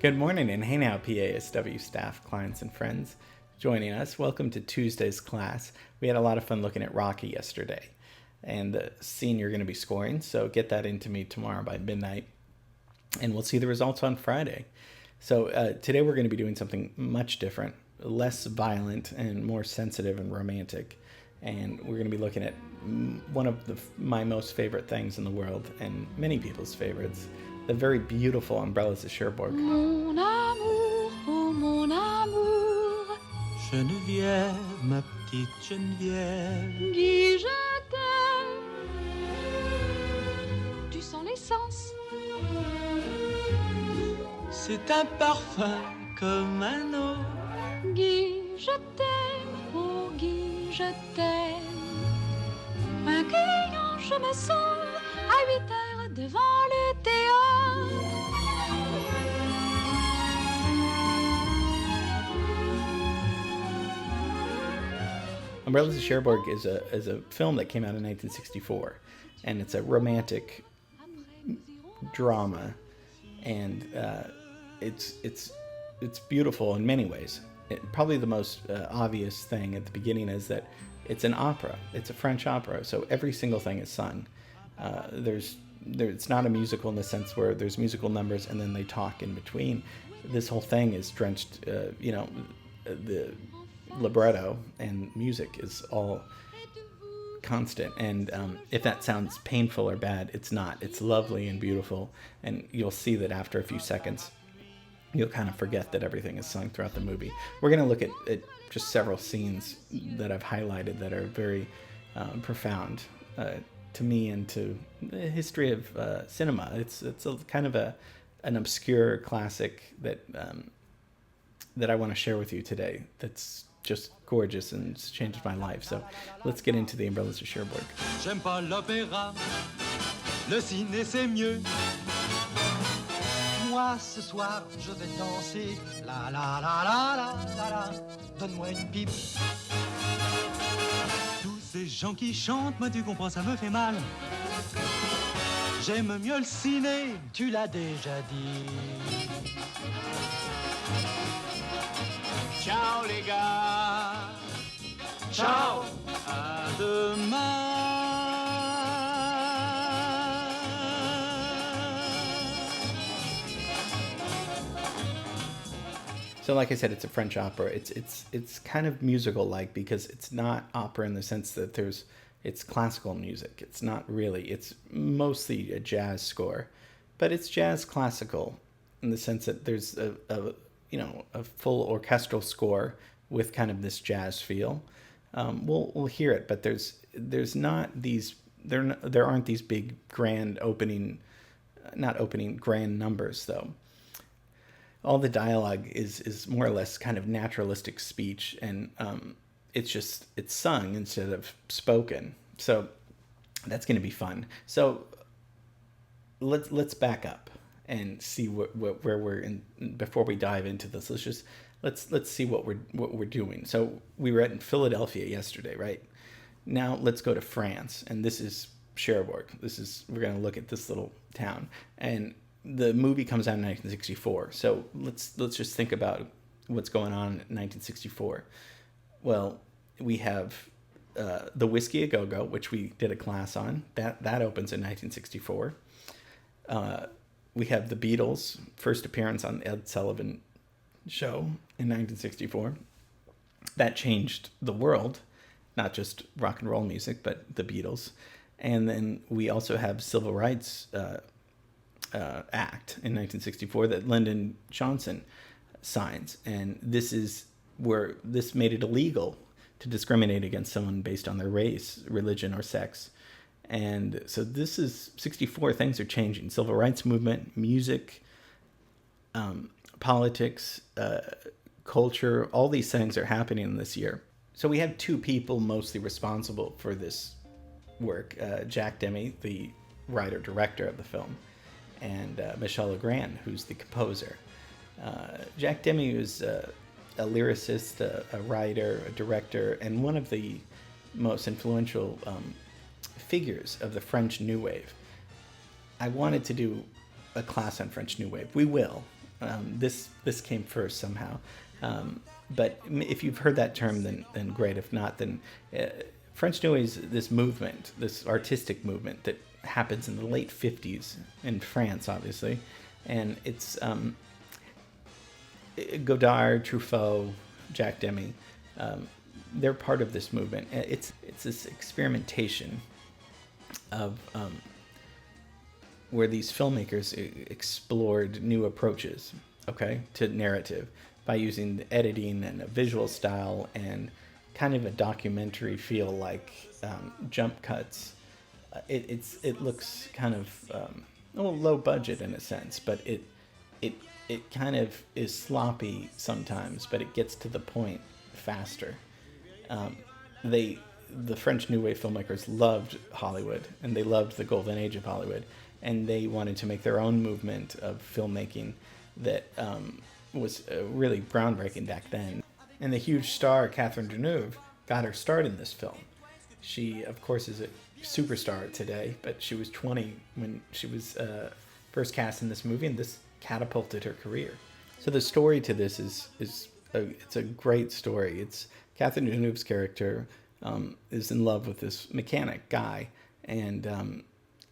Good morning, and hey now, PASW staff, clients, and friends joining us. Welcome to Tuesday's class. We had a lot of fun looking at Rocky yesterday, and the scene you're going to be scoring, so get that into me tomorrow by midnight, and we'll see the results on Friday. So today we're going to be doing something much different, less violent and more sensitive and romantic, and we're going to be looking at one of my most favorite things in the world, and many people's favorites, the very beautiful Umbrellas of Cherbourg. Mon amour, oh mon amour, Geneviève, ma petite Geneviève. Guy, je t'aime. Tu sens l'essence. C'est un parfum comme un autre. Guy, je t'aime, oh Guy, je t'aime. Un client, je me sauve à 8 heures devant le théâtre. Umbrellas of Cherbourg is a film that came out in 1964, and it's a romantic drama, and it's beautiful in many ways. Probably the most obvious thing at the beginning is that it's an opera. It's a French opera, so every single thing is sung. It's not a musical in the sense where there's musical numbers and then they talk in between. This whole thing is drenched, the libretto and music is all constant. And if that sounds painful or bad, it's not. It's lovely and beautiful, and you'll see that after a few seconds, you'll kind of forget that everything is sung throughout the movie. We're going to look at just several scenes that I've highlighted that are very profound to me and to the history of cinema. It's a kind of an obscure classic that I want to share with you today. That's just gorgeous and it's changed my life. So let's get into the Umbrellas of Cherbourg. J'aime pas l'opéra, le ciné c'est mieux. Moi ce soir je vais danser, la la la la la la la. Donne-moi une pipe. Tous ces gens qui chantent, moi tu comprends, ça me fait mal. J'aime mieux le ciné, tu l'as déjà dit. Ciao les gars, ciao, à demain. So like I said, it's a French opera. It's kind of musical-like because it's not opera in the sense that it's classical music. It's not really. It's mostly a jazz score, but it's jazz classical in the sense that there's a full orchestral score with kind of this jazz feel. We'll hear it, but there's not these there aren't these big grand grand numbers though. All the dialogue is more or less kind of naturalistic speech, and it's sung instead of spoken. So that's going to be fun. So let's back up and see where we're in before we dive into this. Let's see what we're doing. So we were in Philadelphia yesterday, right? Now let's go to France, and this is Cherbourg. We're going to look at this little town, and the movie comes out in 1964. So let's just think about what's going on in 1964. Well, we have the Whiskey a Go-Go, which we did a class on. That opens in 1964. We have the Beatles' first appearance on the Ed Sullivan Show in 1964. That changed the world, not just rock and roll music, but the Beatles. And then we also have Civil Rights Act in 1964 that Lyndon Johnson signs, and this is where this made it illegal to discriminate against someone based on their race, religion, or sex. And so this is 64. Things are changing. Civil rights movement, music, politics, culture, all these things are happening this year. So we have two people mostly responsible for this work. Jack Demme, the writer-director of the film, and Michel Legrand, who's the composer. Jack Demme was a lyricist, a writer, a director, and one of the most influential figures of the French New Wave. I wanted to do a class on French New Wave. We will. This came first somehow. But if you've heard that term, then great. If not, then French New Wave is this movement, this artistic movement that happens in the late 50s in France, obviously. And it's Godard, Truffaut, Jack Demy. They're part of this movement. It's this experimentation of where these filmmakers explored new approaches, okay, to narrative by using the editing and a visual style and kind of a documentary feel, like jump cuts. It looks kind of low budget in a sense, but it kind of is sloppy sometimes, but it gets to the point faster. The French New Wave filmmakers loved Hollywood, and they loved the golden age of Hollywood, and they wanted to make their own movement of filmmaking that was really groundbreaking back then. And the huge star Catherine Deneuve got her start in this film. She, of course, is a superstar today, but she was 20 when she was first cast in this movie, and this catapulted her career. So the story to this it's a great story. It's Catherine Deneuve's character is in love with this mechanic guy, and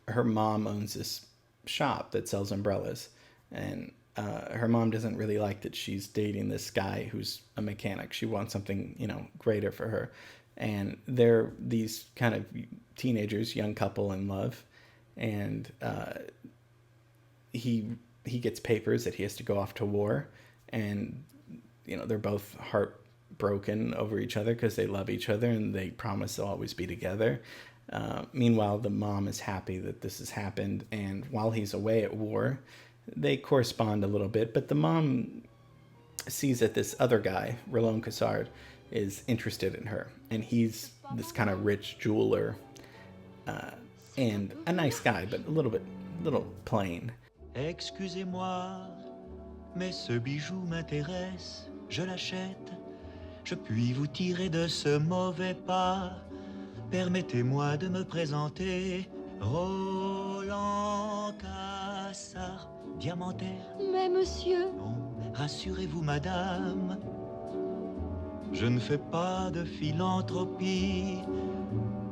her mom owns this shop that sells umbrellas, and her mom doesn't really like that she's dating this guy who's a mechanic. She wants something, greater for her. And they're these kind of teenagers, young couple in love, and he gets papers that he has to go off to war, and they're both heartbroken over each other because they love each other and they promise they'll always be together. Meanwhile, the mom is happy that this has happened, and while he's away at war, they correspond a little bit, but the mom sees that this other guy, Roland Cassard, is interested in her, and he's this kind of rich jeweler, and a nice guy, but a little plain. Excusez-moi, mais ce bijou m'intéresse, je l'achète. Je puis vous tirer de ce mauvais pas. Permettez-moi de me présenter, Roland Cassard, diamantaire. Mais monsieur, Non, rassurez-vous, madame, je ne fais pas de philanthropie.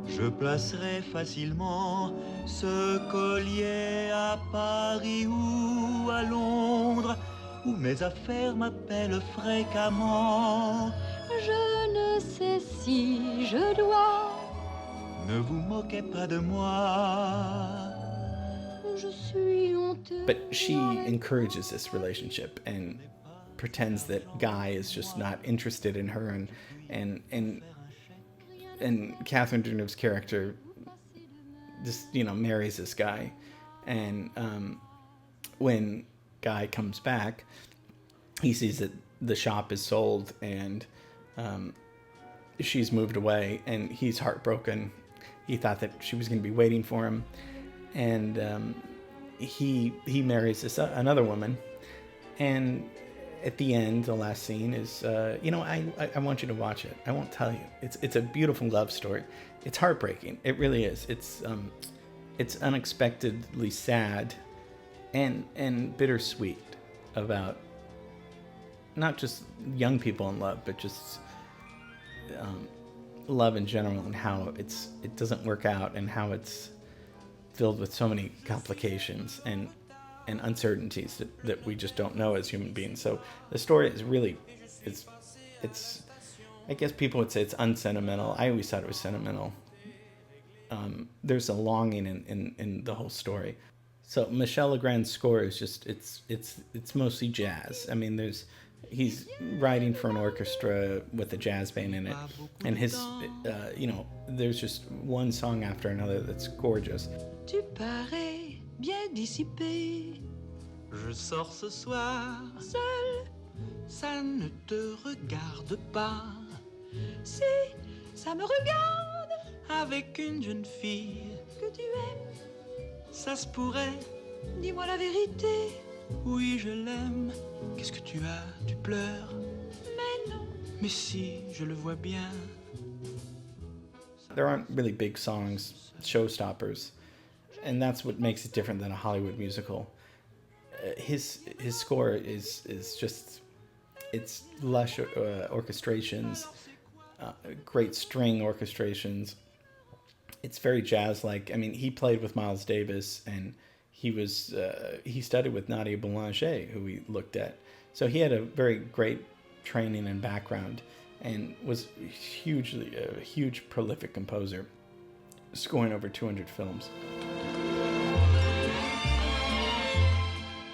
Je placerai facilement ce collier à Paris ou à Londres, où mes affaires m'appellent fréquemment. je ne sais si je dois. Ne vous moquez pas de moi. Je suis honteux. But she encourages this relationship and pretends that Guy is just not interested in her, and Catherine Deneuve's character just marries this guy, and when Guy comes back, he sees that the shop is sold and she's moved away, and he's heartbroken. He thought that she was going to be waiting for him, and he marries another woman, and at the end, the last scene is, I want you to watch it. I won't tell you. It's a beautiful love story. It's heartbreaking. It really is. It's unexpectedly sad and bittersweet about not just young people in love, but just love in general, and how it doesn't work out, and how it's filled with so many complications and uncertainties that we just don't know as human beings. So the story is really, it's I guess people would say it's unsentimental. I always thought it was sentimental. There's a longing in the whole story. So Michel Legrand's score is just it's mostly jazz. I mean, he's writing for an orchestra with a jazz band in it, and his there's just one song after another that's gorgeous. Tu parais bien dissipé. Je sors ce soir, Seul, ça ne te regarde pas. si ça me regarde Avec une jeune fille, que tu aimes, ça se pourrait. dis-moi la vérité. Oui, je l'aime. Qu'est-ce que tu as? Tu pleures? Mais non, Mais si, je le vois bien. There aren't really big songs, showstoppers, and that's what makes it different than a Hollywood musical. his score is just, it's lush orchestrations, great string orchestrations. It's very jazz-like. I mean, he played with Miles Davis, and he studied with Nadia Boulanger, who we looked at. So he had a very great training and background, and was hugely a huge prolific composer, scoring over 200 films.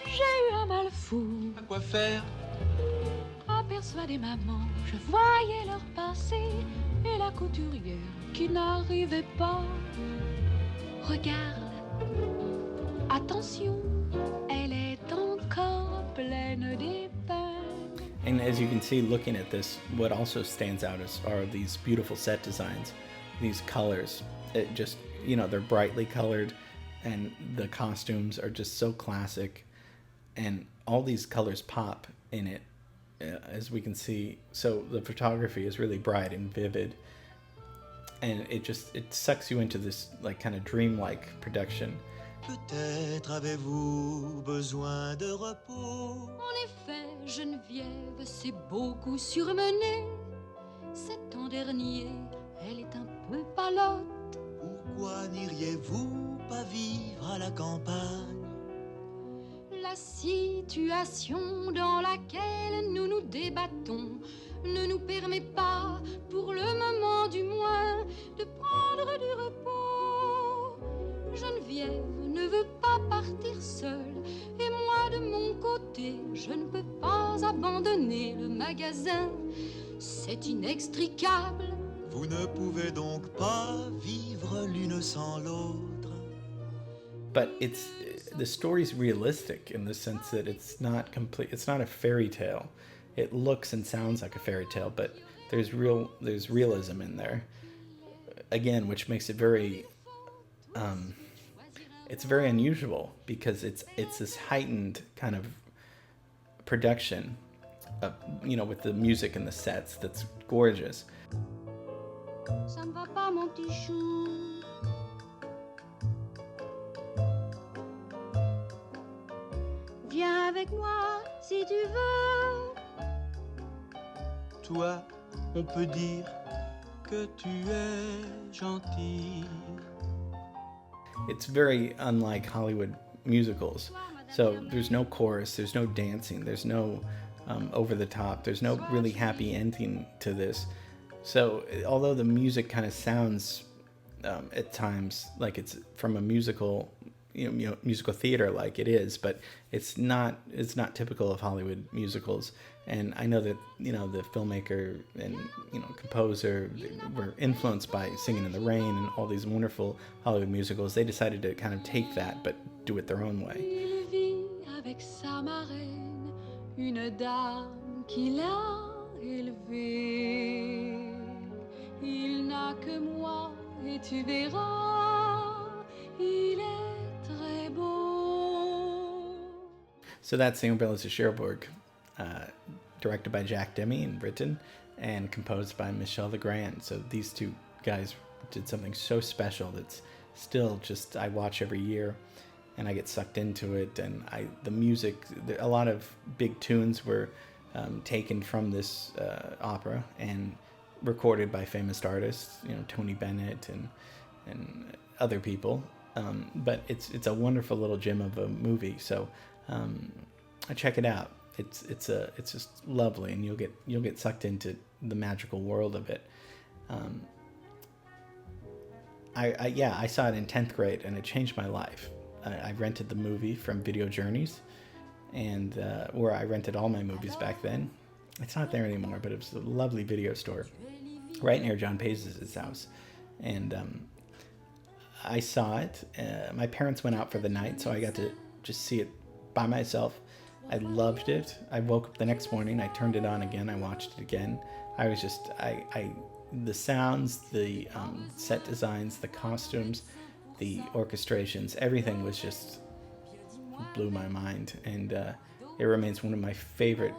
J'ai eu un mal fou. À quoi faire? À persuader maman, je voyais leur passé et la couturière qui n'arrivait pas. Regarde, attention, elle est encore pleine d'épingles. And as you can see, looking at this, what also stands out are these beautiful set designs, these colors. It just, they're brightly colored, and the costumes are just so classic, and all these colors pop in it, as we can see. So the photography is really bright and vivid, and it sucks you into this like kind of dreamlike production. Peut-être avez-vous besoin de repos. En effet, Geneviève s'est beaucoup surmenée. Cet an dernier, elle est un peu palote. Pourquoi n'iriez-vous pas vivre à la campagne? La situation dans laquelle nous nous débattons ne nous permet pas, pour le moment du moins, de prendre du repos. Geneviève ne veut pas partir seule, et moi de mon côté, je ne peux pas abandonner le magasin. C'est inextricable. Vous ne pouvez donc pas vivre l'une sans l'autre. But the story's realistic in the sense that it's not complete. It's not a fairy tale. It looks and sounds like a fairy tale, but there's realism in there. Again, which makes it very it's very unusual, because it's this heightened kind of production, with the music and the sets that's gorgeous. Ça ne va pas, mon petit chou. Viens avec moi si tu veux. Toi, on peut dire que tu es gentil. It's very unlike Hollywood musicals. So there's no chorus, there's no dancing, there's no over the top, there's no really happy ending to this. So although the music kind of sounds at times like it's from a musical, musical theater, like it is, but it's not typical of Hollywood musicals. And I know that the filmmaker and composer were influenced by Singing in the Rain and all these wonderful Hollywood musicals. They decided to kind of take that but do it their own way. Il vit avec sa marraine, une dame qui l'a élevé. Il n'a que moi et tu verras, il est très beau. So that's The Umbrellas of Cherbourg, directed by Jack Demme and written, and composed by Michel Legrand. So these two guys did something so special that's still just, I watch every year and I get sucked into it. And the music, a lot of big tunes were taken from this opera and recorded by famous artists, Tony Bennett and other people. But it's a wonderful little gem of a movie. So check it out. It's just lovely, and you'll get sucked into the magical world of it. I saw it in 10th grade, and it changed my life. I rented the movie from Video Journeys, and where I rented all my movies back then. It's not there anymore, but it was a lovely video store right near John Pace's house, and I saw it. My parents went out for the night, so I got to just see it by myself. I loved it. I woke up the next morning, I turned it on again, I watched it again. I was just, the sounds, the set designs, the costumes, the orchestrations, everything was just blew my mind. And it remains one of my favorite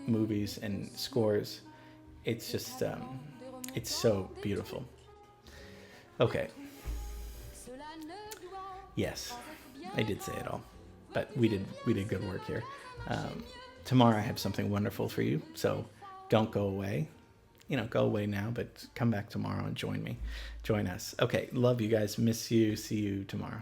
movies and scores. It's just, it's so beautiful. Okay. Yes, I did say it all. but we did good work here. Tomorrow I have something wonderful for you, so don't go away. Go away now, but come back tomorrow and join us. Okay, love you guys, miss you, see you tomorrow.